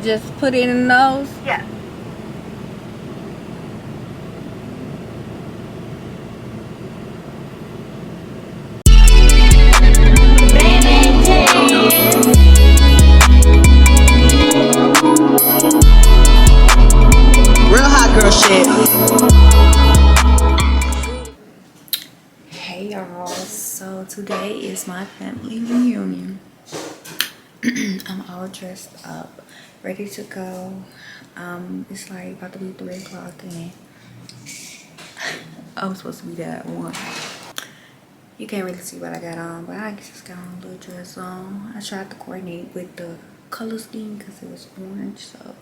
just put it in the nose? Yes. Real hot girl shit. Hey y'all, so today is my family reunion. I'm all dressed up, ready to go. It's like about to be 3 o'clock and I was supposed to be there at 1. You can't really see what I got on, but I just got on a little dress on. I tried to coordinate with the color scheme because it was orange, so.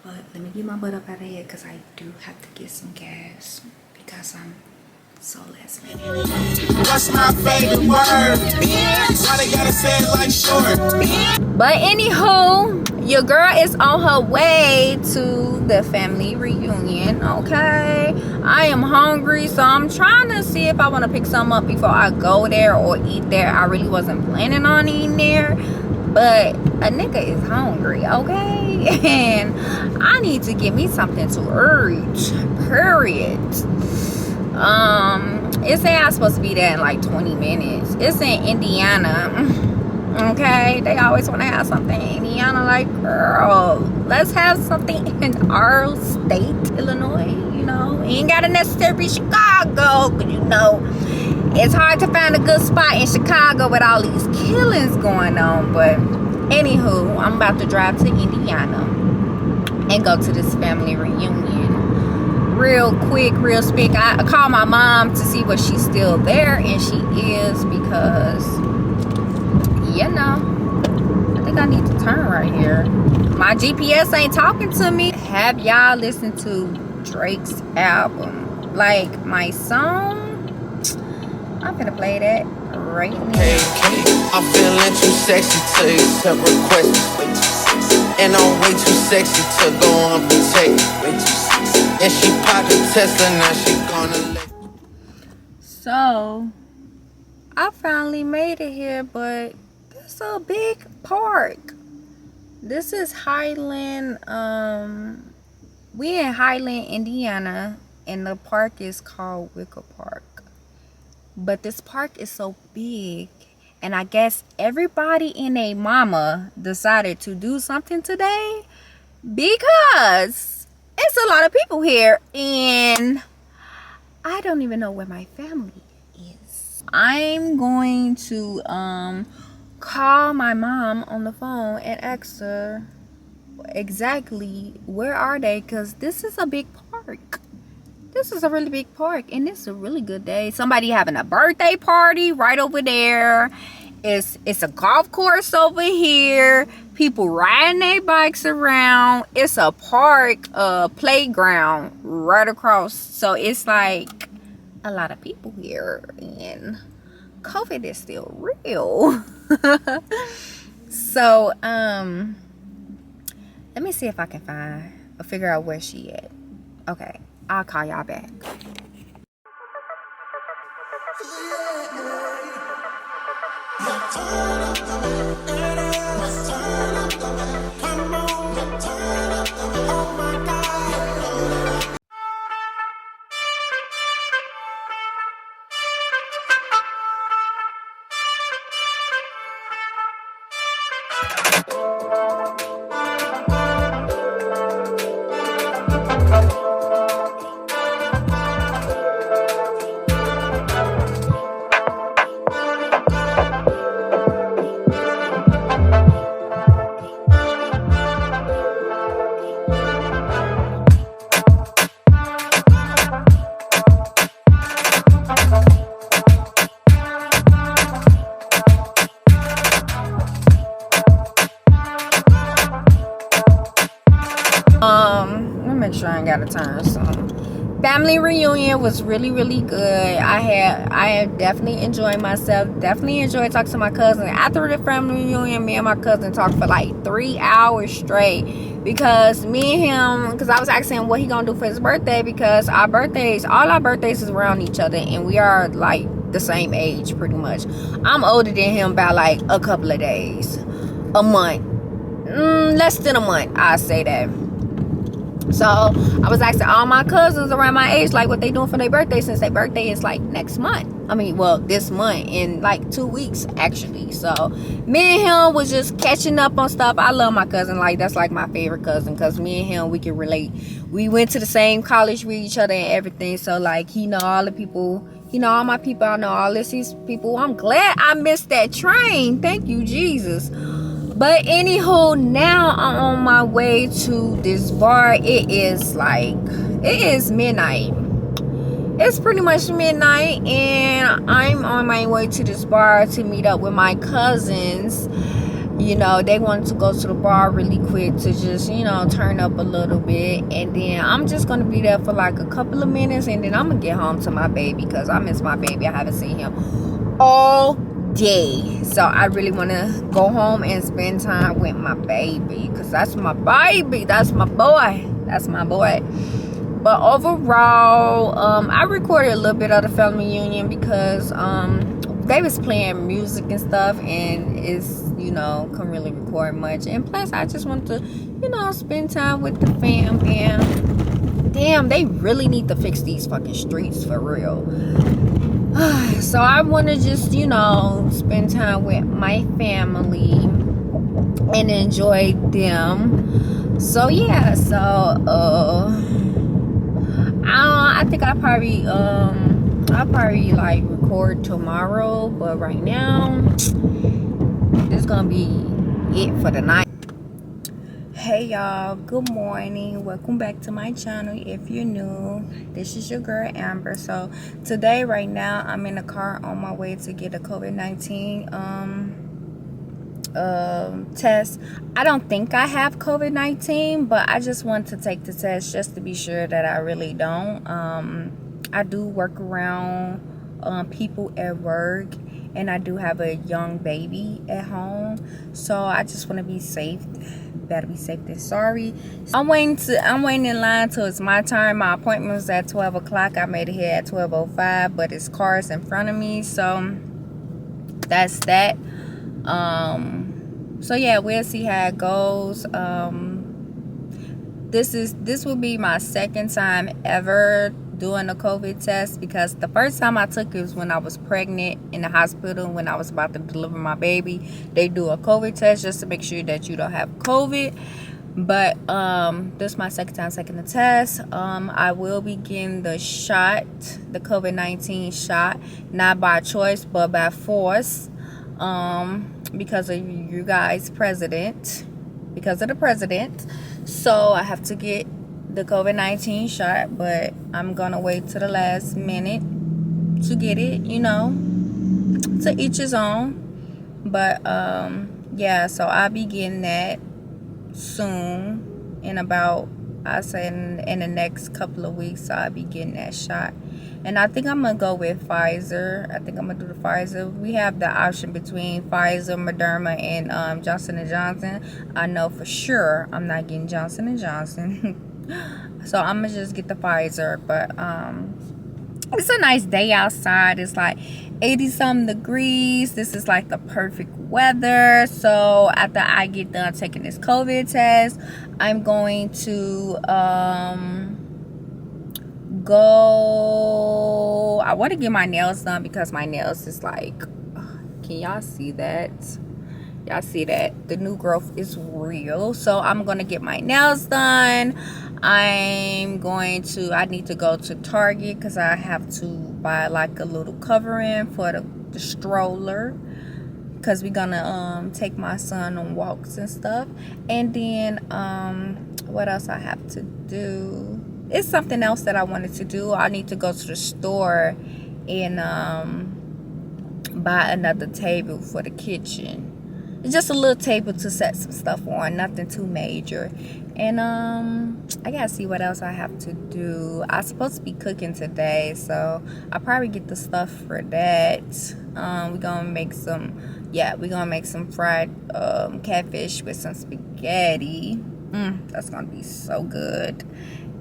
But let me get my butt up out of here because I do have to get some gas because I'm so last minute. What's my favorite word? Why they gotta say it like short? But anywho, your girl is on her way to the family reunion, okay? I am hungry, so I'm trying to see if I want to pick some up before I go there or eat there. I really wasn't planning on eating there, but a nigga is hungry, okay? And I need to get me something to eat, period. It said I'm supposed to be there in like 20 minutes. It's in Indiana. Okay, they always want to have something in Indiana. Like, girl, let's have something in our state, Illinois. You know, you ain't gotta necessarily be Chicago, but you know, it's hard to find a good spot in Chicago with all these killings going on. But anywho, I'm about to drive to Indiana and go to this family reunion. Real quick, real speak. I called my mom to see if she's still there, and she is, because you know, I think I need to turn right here. My GPS ain't talking to me. Have y'all listened to Drake's album, like my song? I'm gonna play that right now. Hey, I'm feeling too sexy to accept requests, and I'm way too sexy to go unprotected. And she popped a Tesla, now she gonna let. So I finally made it here, but it's a big park. This is Highland. We in Highland, Indiana, and the park is called Wicker Park. But this park is so big, and I guess everybody and their mama decided to do something today because it's a lot of people here, and I don't even know where my family is. I'm going to call my mom on the phone and ask her exactly where are they, because this is a big park. This is a really big park, and it's a really good day. Somebody having a birthday party right over there. It's a golf course over here. People riding their bikes around. It's a park, playground right across. So it's like a lot of people here, and COVID is still real. So let me see if I can find or figure out where she at. Okay, I'll call y'all back. Let me make sure I ain't gotta turn some. Family reunion was really, really good. I had definitely enjoyed myself. Definitely enjoyed talking to my cousin. After the family reunion, me and my cousin talked for like 3 hours straight, because me and him, because I was asking him what he gonna do for his birthday, because all our birthdays is around each other, and we are like the same age pretty much. I'm older than him by like a couple of days, a month. less than a month, I say that. So I was asking all my cousins around my age, like, what they doing for their birthday, since their birthday is like next month. I mean, well, this month, in like 2 weeks actually. So me and him was just catching up on stuff. I love my cousin, like, that's like my favorite cousin, because me and him, we can relate. We went to the same college with each other and everything. So like, he know all the people, he know all my people, I know all these people. I'm glad I missed that train. Thank you, Jesus. But anywho, now I'm on my way to this bar. It is midnight. It's pretty much midnight, and I'm on my way to this bar to meet up with my cousins. You know, they wanted to go to the bar really quick to just, you know, turn up a little bit. And then I'm just going to be there for like a couple of minutes, and then I'm going to get home to my baby, because I miss my baby. I haven't seen him all day. So I really want to go home and spend time with my baby, because that's my baby. That's my boy. That's my boy. But overall, I recorded a little bit of the family reunion, because they was playing music and stuff, and it's, you know, couldn't really record much. And plus, I just want to, you know, spend time with the fam. And damn, they really need to fix these fucking streets for real. So I want to just, you know, spend time with my family and enjoy them. So yeah, so I think I'll probably like record tomorrow, but right now this is gonna be it for the night. Hey y'all, good morning, welcome back to my channel. If you're new, this is your girl Amber. So today, right now, I'm in the car on my way to get a COVID-19 test. I don't think I have COVID-19, but I just want to take the test just to be sure that I really don't. I do work around people at work, and I do have a young baby at home, so I just want to be safe. Better be safe than sorry. I'm waiting in line till it's my turn. My appointment was at 12 o'clock. I made it here at 12:05, but it's cars in front of me, so that's that. So yeah, we'll see how it goes. This will be my second time ever doing a COVID test, because the first time I took it was when I was pregnant in the hospital, when I was about to deliver my baby. They do a COVID test just to make sure that you don't have COVID. But this is my second time taking the test. I will be getting the shot, the COVID-19 shot, not by choice but by force, because of you guys president, because of the president. So I have to get the COVID-19 shot, but I'm gonna wait to the last minute to get it, you know, to each his own. But yeah, so I'll be getting that soon, in about, I say in the next couple of weeks. So I'll be getting that shot, and I think I'm gonna go with Pfizer. I think I'm gonna do the Pfizer. We have the option between Pfizer, Moderna, and Johnson & Johnson. I know for sure I'm not getting Johnson & Johnson. So I'm gonna just get the Pfizer. But it's a nice day outside. It's like 80 something degrees. This is like the perfect weather. So after I get done taking this COVID test, I'm going to go, I want to get my nails done, because my nails is like, can y'all see that? Y'all see that? The new growth is real. So I'm going to get my nails done. I need to go to Target, because I have to buy like a little covering for the stroller, because we're gonna take my son on walks and stuff. And then what else I have to do? It's something else that I wanted to do. I need to go to the store and buy another table for the kitchen. It's just a little table to set some stuff on, nothing too major. And I gotta see what else I have to do. I'm supposed to be cooking today, so I'll probably get the stuff for that. We're gonna make some fried catfish with some spaghetti. That's gonna be so good.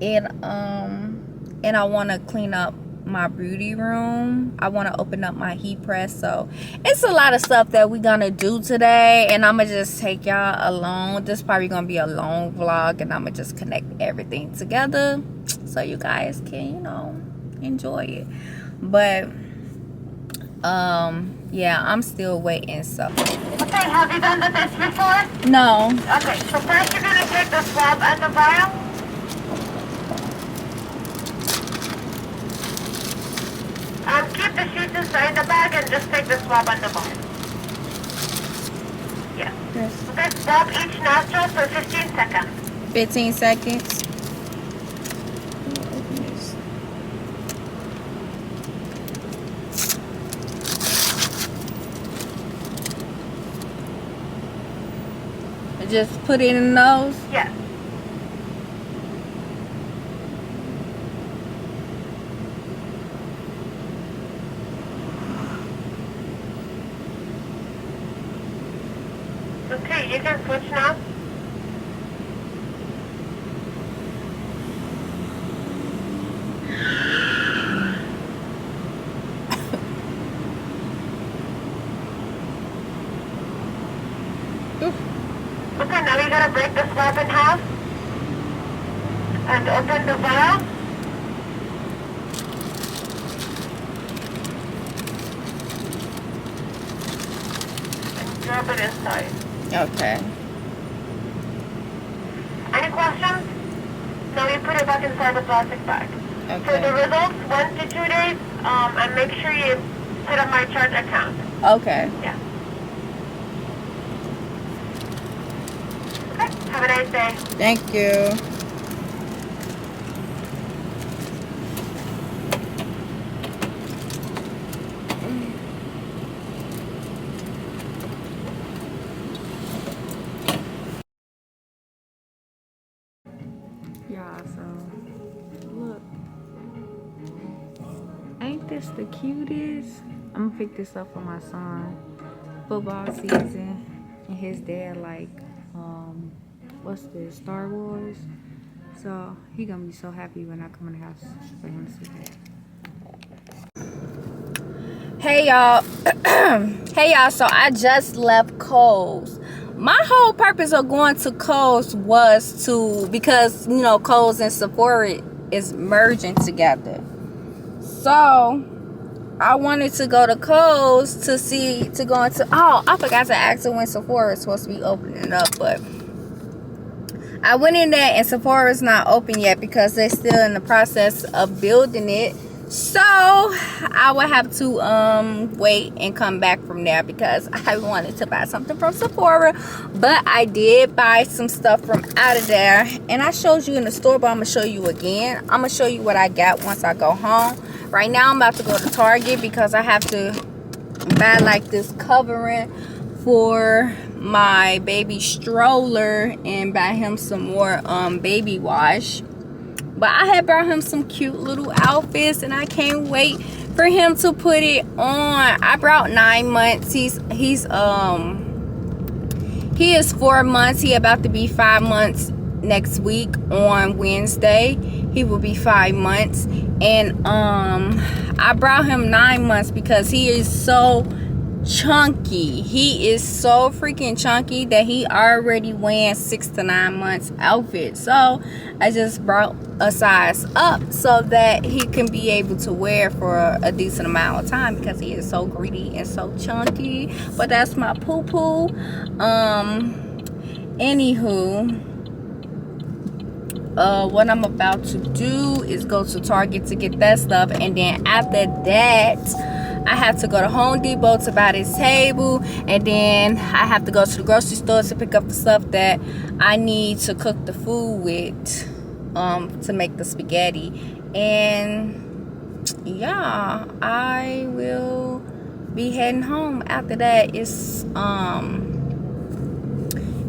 And I want to clean up my beauty room. I want to open up my heat press. So it's a lot of stuff that we're gonna do today, and I'm gonna just take y'all along. This is probably gonna be a long vlog, and I'm gonna just connect everything together so you guys can, you know, enjoy it. But yeah, I'm still waiting. So Okay, have you done the test before? no. Okay, so first you're gonna take the swab and the vial. Keep the sheets inside the bag and just take the swab and the vial. Yeah. Yes. Okay, swab each nostril for 15 seconds. 15 seconds. Just put it in the nose. Yes. Okay, you can switch now. Okay, now you're gonna break the swab in half and open the vial. And drop it inside. Okay. Any questions? Now you put it back inside the plastic bag. For the Okay. results, 1 to 2 days, and make sure you put on my charge account. Okay. Yeah. Okay, have a nice day. Thank you. Yeah, so look. Ain't this the cutest? I'm gonna pick this up for my son. Football season, and his dad like what's this, Star Wars. So he gonna be so happy when I come in the house for him to see that. Hey y'all. Hey y'all, so I just left Kohl's. My whole purpose of going to Kohl's was because you know Kohl's and Sephora is merging together. So I wanted to go to Kohl's to go into, oh, I forgot to ask her when Sephora is supposed to be opening up, but I went in there and Sephora's not open yet because they're still in the process of building it. So I would have to wait and come back from there because I wanted to buy something from Sephora, but I did buy some stuff from out of there, and I showed you in the store, but I'm gonna show you again. I'm gonna show you what I got once I go home. Right now I'm about to go to Target because I have to buy like this covering for my baby stroller and buy him some more baby wash. But I had brought him some cute little outfits, and I can't wait for him to put it on. I brought 9 months. He is 4 months. He about to be 5 months next week on Wednesday. He will be 5 months, and I brought him 9 months because he is so chunky. He is so freaking chunky that he already wearing 6 to 9 months outfit. So I just brought a size up so that he can be able to wear for a decent amount of time because he is so greedy and so chunky. But that's my poo-poo. Anywho, what I'm about to do is go to Target to get that stuff, and then after that I have to go to Home Depot to buy this table, and then I have to go to the grocery store to pick up the stuff that I need to cook the food with, to make the spaghetti. And yeah, I will be heading home after that. It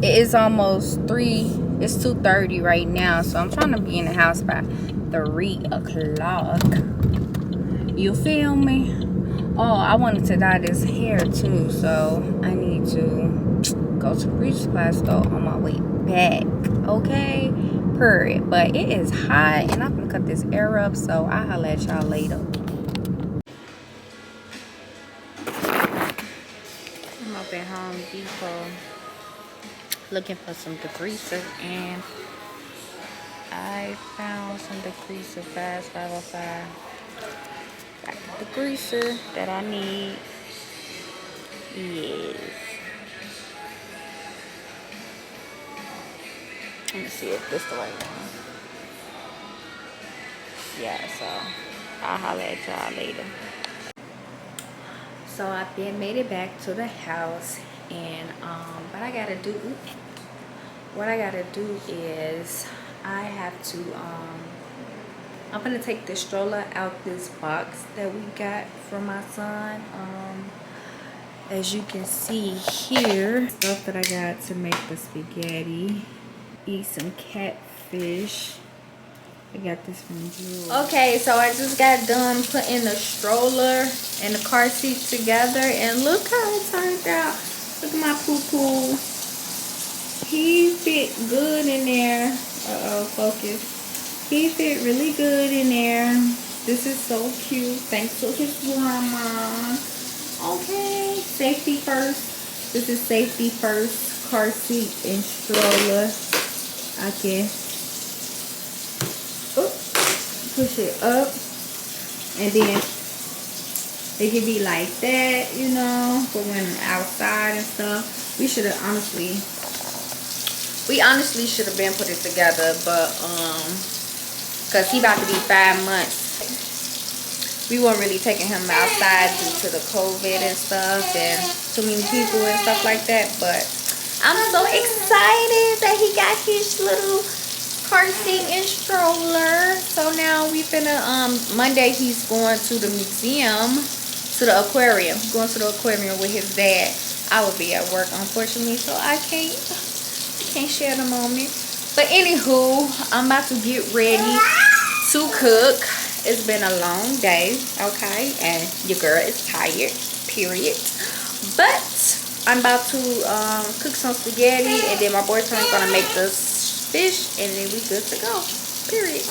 is almost 2:30 right now, so I'm trying to be in the house by 3 o'clock. You feel me? Oh, I wanted to dye this hair too, so I need to go to the beauty supply store on my way back. Okay, period. But it is hot, and I'm gonna cut this hair up, so I'll holler at y'all later. at Home Depot looking for some degreaser, and I found some degreaser, Fast 505. Got the degreaser that I need. Yes. Let me see if this the right one. Yeah, so I'll holler at y'all later. So I then made it back to the house, and what I gotta do is I have to I'm gonna take the stroller out this box that we got for my son. As you can see here, stuff that I got to make the spaghetti. Eat some catfish. I got this from Jewel. Okay, so I just got done putting the stroller and the car seat together, and look how it turned out. Look at my poo-poo. He fit good in there. Focus. He fit really good in there. This is so cute. Thanks to his grandma. Okay, safety first. This is safety first. Car seat and stroller. I can push it up, and then it can be like that, you know, for when outside and stuff. We honestly should have been put it together, but because he about to be 5 months, we weren't really taking him outside due to the COVID and stuff and too many people and stuff like that. But I'm so excited that he got his little car seat and stroller. So now we finna Monday he's going to the museum, to the aquarium. He's going to the aquarium with his dad. I will be at work, unfortunately, so I can't share the moment. But anywho, I'm about to get ready to cook. It's been a long day, okay, and your girl is tired, period. But I'm about to cook some spaghetti, and then my boyfriend's gonna make this fish, and then we good to go, period.